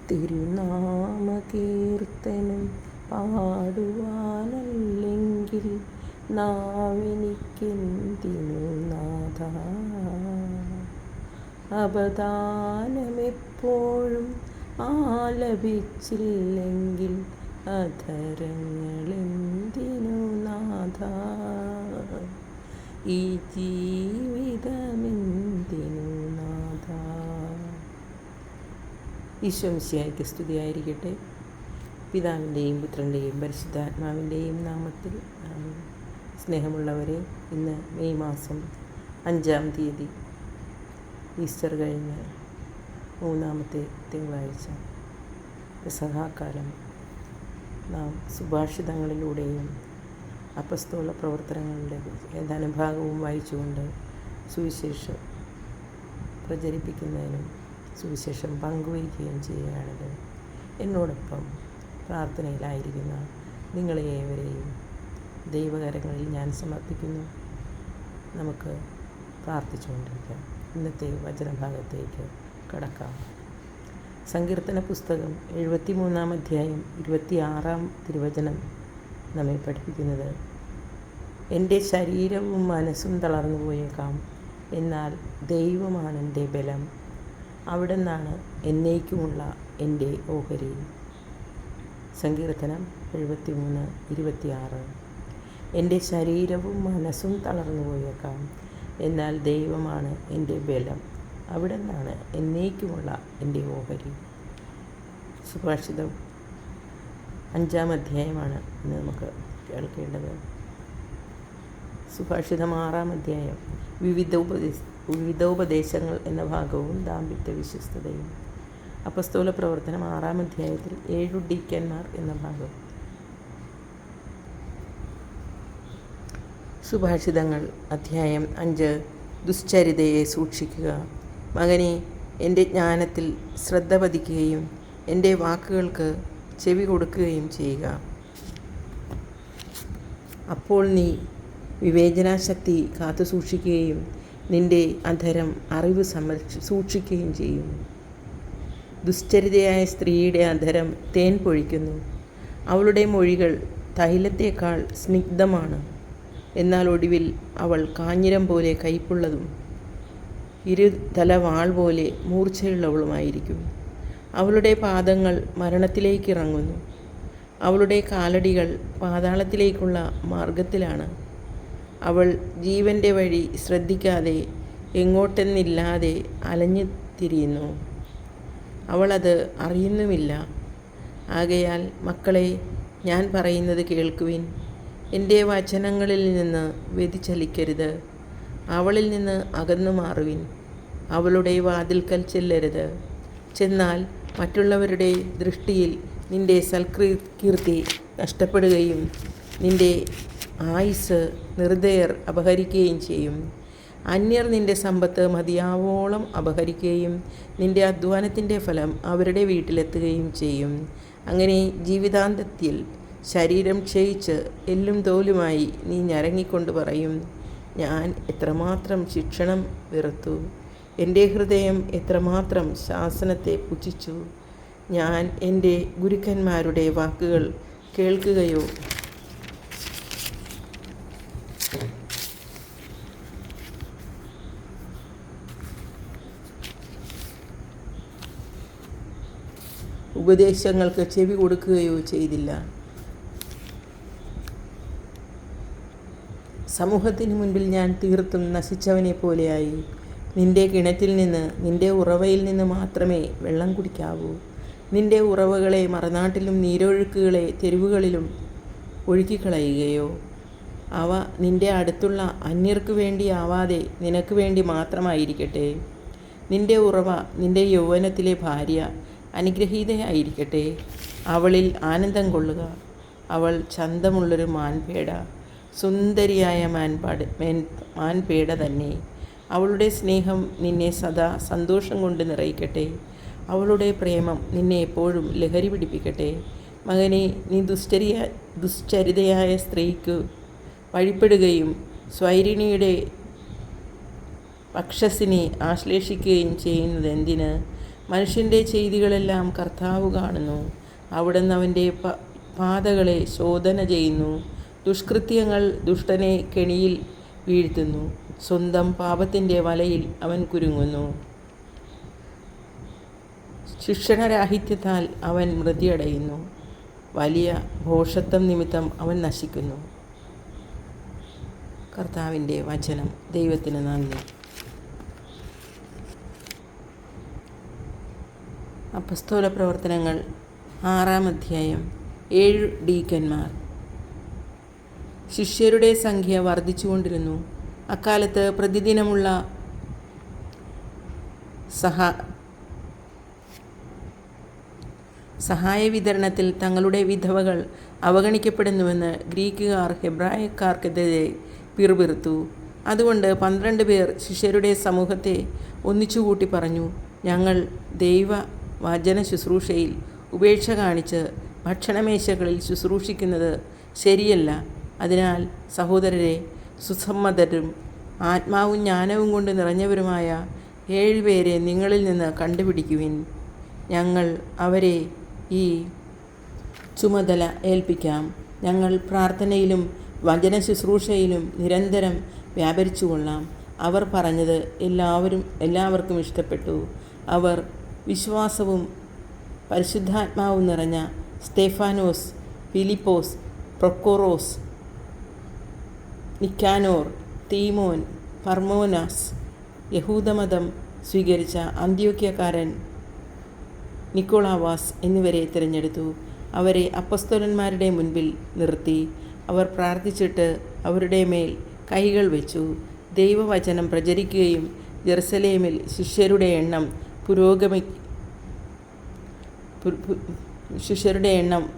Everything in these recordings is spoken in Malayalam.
തിരുനാമകീർത്തനം പാടുവാനല്ലെങ്കിൽ നാവെനിക്കെന്തിനു നാഥ. അപദാനമെപ്പോഴും ആലപിച്ചില്ലെങ്കിൽ അധരങ്ങളെന്തിനു നാഥ. ഈ ജീവിതമെന്തിനു നാഥ. ഈശോ മിശിഹായ്ക്ക് സ്തുതിയായിരിക്കട്ടെ. പിതാവിൻ്റെയും പുത്രൻ്റെയും പരിശുദ്ധാത്മാവിൻ്റെയും നാമത്തിൽ. സ്നേഹമുള്ളവരെ, ഇന്ന് മെയ് മാസം 5-ാം തീയതി, ഈസ്റ്റർ കഴിഞ്ഞ് 3-ാമത്തെ തിങ്കളാഴ്ച, പെസഹാക്കാലം. നാം സുഭാഷിതങ്ങളിലൂടെയും അപ്പസ്തോല പ്രവർത്തനങ്ങളുടെ ഏതാനും ഭാഗവും വായിച്ചുകൊണ്ട് സുവിശേഷം പ്രചരിപ്പിക്കുന്നതിനും സുവിശേഷം പങ്കുവയ്ക്കുകയും ചെയ്യുകയാണല്ലോ. എന്നോടൊപ്പം പ്രാർത്ഥനയിലായിരിക്കുന്ന നിങ്ങളെ ഏവരെയും ദൈവകരങ്ങളിൽ ഞാൻ സമർപ്പിക്കുന്നു. നമുക്ക് പ്രാർത്ഥിച്ചുകൊണ്ടിരിക്കാം. ഇന്നത്തെ വചനഭാഗത്തേക്ക് കടക്കാം. സങ്കീർത്തന പുസ്തകം 73-ാം അധ്യായം 26-ാം തിരുവചനം നമ്മെ പഠിപ്പിക്കുന്നത്: എൻ്റെ ശരീരവും മനസ്സും തളർന്നു പോയേക്കാം, എന്നാൽ ദൈവമാണ് എൻ്റെ ബലം. അവിടെ നിന്നാണ് എന്നേക്കുമുള്ള എൻ്റെ ഓഹരി. സങ്കീർത്തനം 73:26. എൻ്റെ ശരീരവും മനസ്സും തളർന്നു പോയേക്കാം, എന്നാൽ ദൈവമാണ് എൻ്റെ ബലം. അവിടെ നിന്നാണ് എന്നേക്കുമുള്ള എൻ്റെ ഓഹരി. സുഭാഷിതം 5-ാം അധ്യായമാണ് ഇന്ന് നമുക്ക് കേൾക്കേണ്ടത്. സുഭാഷിതം 6-ാം അധ്യായം വിവിധോപദേശങ്ങൾ എന്ന ഭാഗവും ദാമ്പത്യ വിശ്വസ്തതയും. അപ്പസ്തോല പ്രവർത്തനം 6-ാം അധ്യായത്തിൽ 7 ഡീക്കന്മാർ എന്ന ഭാഗം. സുഭാഷിതങ്ങൾ അധ്യായം 5. ദുശ്ചരിതയെ സൂക്ഷിക്കുക. മകനെ, എൻ്റെ ജ്ഞാനത്തിൽ ശ്രദ്ധ പതിക്കുകയും എൻ്റെ വാക്കുകൾക്ക് ചെവി കൊടുക്കുകയും ചെയ്യുക. അപ്പോൾ നീ വിവേചനാശക്തി കാത്തു സൂക്ഷിക്കുകയും നിൻ്റെ അധരം അറിവ് സൂക്ഷിക്കുകയും ചെയ്യും. ദുശ്ചരിതയായ സ്ത്രീയുടെ അധരം തേൻ പൊഴിക്കുന്നു. അവളുടെ മൊഴികൾ തൈലത്തേക്കാൾ സ്നിഗ്ധമാണ്. എന്നാൽ ഒടുവിൽ അവൾ കാഞ്ഞിരം പോലെ കയ്പുള്ളതും ഇരുതല വാൾ പോലെ മൂർച്ചയുള്ളവളുമായിരിക്കും. അവളുടെ പാദങ്ങൾ മരണത്തിലേക്ക് ഇറങ്ങുന്നു. അവളുടെ കാലടികൾ പാതാളത്തിലേക്കുള്ള മാർഗത്തിലാണ്. അവൾ ജീവൻ്റെ വഴി ശ്രദ്ധിക്കാതെ എങ്ങോട്ടെന്നില്ലാതെ അലഞ്ഞു തിരിയുന്നു. അവളത് അറിയുന്നുമില്ല. ആകയാൽ മക്കളെ, ഞാൻ പറയുന്നത് കേൾക്കുവിൻ. എൻ്റെ വചനങ്ങളിൽ നിന്ന് വ്യതിചലിക്കരുത്. അവളിൽ നിന്ന് അകന്നു മാറുവിൻ. അവളുടെ വാതിൽക്കൽ ചെല്ലരുത്. ചെന്നാൽ മറ്റുള്ളവരുടെ ദൃഷ്ടിയിൽ നിൻ്റെ സൽകീർത്തി നഷ്ടപ്പെടുകയും നിൻ്റെ ആയുസ് നിർദ്ദയർ അപഹരിക്കുകയും ചെയ്യും. അന്യർ നിൻ്റെ സമ്പത്ത് മതിയാവോളം അപഹരിക്കുകയും നിൻ്റെ അധ്വാനത്തിൻ്റെ ഫലം അവരുടെ വീട്ടിലെത്തുകയും ചെയ്യും. അങ്ങനെ ജീവിതാന്തത്തിൽ ശരീരം ക്ഷയിച്ച് എല്ലും തോലുമായി നീ ഞരങ്ങിക്കൊണ്ട് പറയും: ഞാൻ എത്രമാത്രം ശിക്ഷണം വെറുത്തു, എൻ്റെ ഹൃദയം എത്രമാത്രം ശാസനത്തെ പുച്ഛിച്ചു. ഞാൻ എൻ്റെ ഗുരുക്കന്മാരുടെ വാക്കുകൾ കേൾക്കുകയോ ഉപദേശങ്ങൾക്ക് ചെവി കൊടുക്കുകയോ ചെയ്തില്ല. സമൂഹത്തിന് മുൻപിൽ ഞാൻ തീർത്തും നശിച്ചവനെ പോലെയായി. നിൻ്റെ കിണറ്റിൽ നിന്ന്, നിൻ്റെ ഉറവയിൽ നിന്ന് മാത്രമേ വെള്ളം കുടിക്കാവൂ. നിൻ്റെ ഉറവകളെ മറനാട്ടിലും നീരൊഴുക്കുകളെ തെരുവുകളിലും ഒഴുക്കിക്കളയുകയോ? അവ നിൻ്റെ അടുത്തുള്ള അന്യർക്ക് വേണ്ടിയാവാതെ നിനക്ക് വേണ്ടി മാത്രമായിരിക്കട്ടെ. നിൻ്റെ ഉറവ, നിൻ്റെ യൗവനത്തിലെ ഭാര്യ അനുഗ്രഹീതയായിരിക്കട്ടെ. അവളിൽ ആനന്ദം കൊള്ളുക. അവൾ ചന്തമുള്ളൊരു മാൻപേട, സുന്ദരിയായ മാൻപേട തന്നെ. അവളുടെ സ്നേഹം നിന്നെ സദാ സന്തോഷം കൊണ്ട് നിറയ്ക്കട്ടെ. അവളുടെ പ്രേമം നിന്നെ എപ്പോഴും ലഹരി പിടിപ്പിക്കട്ടെ. മകനെ, നീ ദുശ്ചരിതയായ സ്ത്രീക്ക് വഴിപ്പെടുകയും സ്വൈരിണിയുടെ പക്ഷസിനെ ആശ്ലേഷിക്കുകയും ചെയ്യുന്നത് എന്തിന്? മനുഷ്യൻ്റെ ചെയ്തികളെല്ലാം കർത്താവ് കാണുന്നു. അവിടുന്ന് അവൻ്റെ പാതകളെ ശോധന ചെയ്യുന്നു. ദുഷ്കൃത്യങ്ങൾ ദുഷ്ടനെ കെണിയിൽ വീഴ്ത്തുന്നു. സ്വന്തം പാപത്തിൻ്റെ വലയിൽ അവൻ കുരുങ്ങുന്നു. ശിക്ഷണരാഹിത്യത്താൽ അവൻ മൃതിയടയുന്നു. വലിയ ഭോഷത്വം നിമിത്തം അവൻ നശിക്കുന്നു. കർത്താവിൻ്റെ വചനം. ദൈവത്തിന് നന്ദി. അപ്പസ്തോല പ്രവർത്തനങ്ങൾ 6-ാം അധ്യായം. 7 ഡീക്കന്മാർ. ശിഷ്യരുടെ സംഖ്യ വർദ്ധിച്ചുകൊണ്ടിരുന്നു. അക്കാലത്ത് പ്രതിദിനമുള്ള സഹായ വിതരണത്തിൽ തങ്ങളുടെ വിധവകൾ അവഗണിക്കപ്പെടുന്നുവെന്ന് ഗ്രീക്കുകാർ ഹെബ്രായക്കാർക്കെതിരെ പിറുപിറുത്തു. അതുകൊണ്ട് 12 പേർ ശിഷ്യരുടെ സമൂഹത്തെ ഒന്നിച്ചുകൂട്ടി പറഞ്ഞു, ഞങ്ങൾ ദൈവ വചന ശുശ്രൂഷയിൽ ഉപേക്ഷ കാണിച്ച് ഭക്ഷണമേശകളിൽ ശുശ്രൂഷിക്കുന്നത് ശരിയല്ല. അതിനാൽ സഹോദരരെ, സുസമ്മതരും ആത്മാവും ജ്ഞാനവും കൊണ്ട് നിറഞ്ഞവരുമായ 7 പേരെ നിങ്ങളിൽ നിന്ന് കണ്ടുപിടിക്കുവിൻ. ഞങ്ങൾ അവരെ ഈ ചുമതല ഏൽപ്പിക്കാം. ഞങ്ങൾ പ്രാർത്ഥനയിലും വചന ശുശ്രൂഷയിലും നിരന്തരം വ്യാപരിച്ചുകൊള്ളാം. അവർ പറഞ്ഞത് എല്ലാവർക്കും ഇഷ്ടപ്പെട്ടു. അവർ വിശ്വാസവും പരിശുദ്ധാത്മാവും നിറഞ്ഞ സ്തെഫാനോസ്, ഫിലിപ്പോസ്, പ്രൊക്കോറോസ്, നിക്കാനോർ, തീമോൻ, പർമോനാസ്, യഹൂദമതം സ്വീകരിച്ച അന്ത്യോക്യക്കാരൻ നിക്കോളാവാസ് എന്നിവരെ തിരഞ്ഞെടുത്തു. അവരെ അപ്പസ്തോലന്മാരുടെ മുൻപിൽ നിർത്തി. അവർ പ്രാർത്ഥിച്ചിട്ട് അവരുടെ മേൽ കൈകൾ വെച്ചു. ദൈവവചനം പ്രചരിക്കുകയും ജെറുസലേമിൽ ശിഷ്യരുടെ എണ്ണം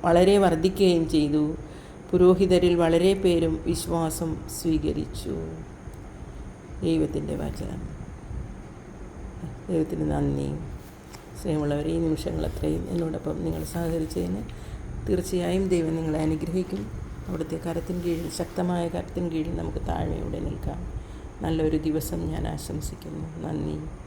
വളരെ വർദ്ധിക്കുകയും ചെയ്തു. പുരോഹിതരിൽ വളരെ പേരും വിശ്വാസം സ്വീകരിച്ചു. ദൈവത്തിൻ്റെ വചനം. ദൈവത്തിന് നന്ദി. സ്നേഹമുള്ളവരെ, ഈ നിമിഷങ്ങൾ അത്രയും എന്നോടൊപ്പം നിങ്ങൾ സഹകരിച്ചതിന് തീർച്ചയായും ദൈവം നിങ്ങളെ അനുഗ്രഹിക്കും. അവിടുത്തെ കരത്തിന് കീഴിൽ, ശക്തമായ കരത്തിന് കീഴിൽ നമുക്ക് താഴ്മയോടെ നിൽക്കാം. നല്ലൊരു ദിവസം ഞാൻ ആശംസിക്കുന്നു. നന്ദി.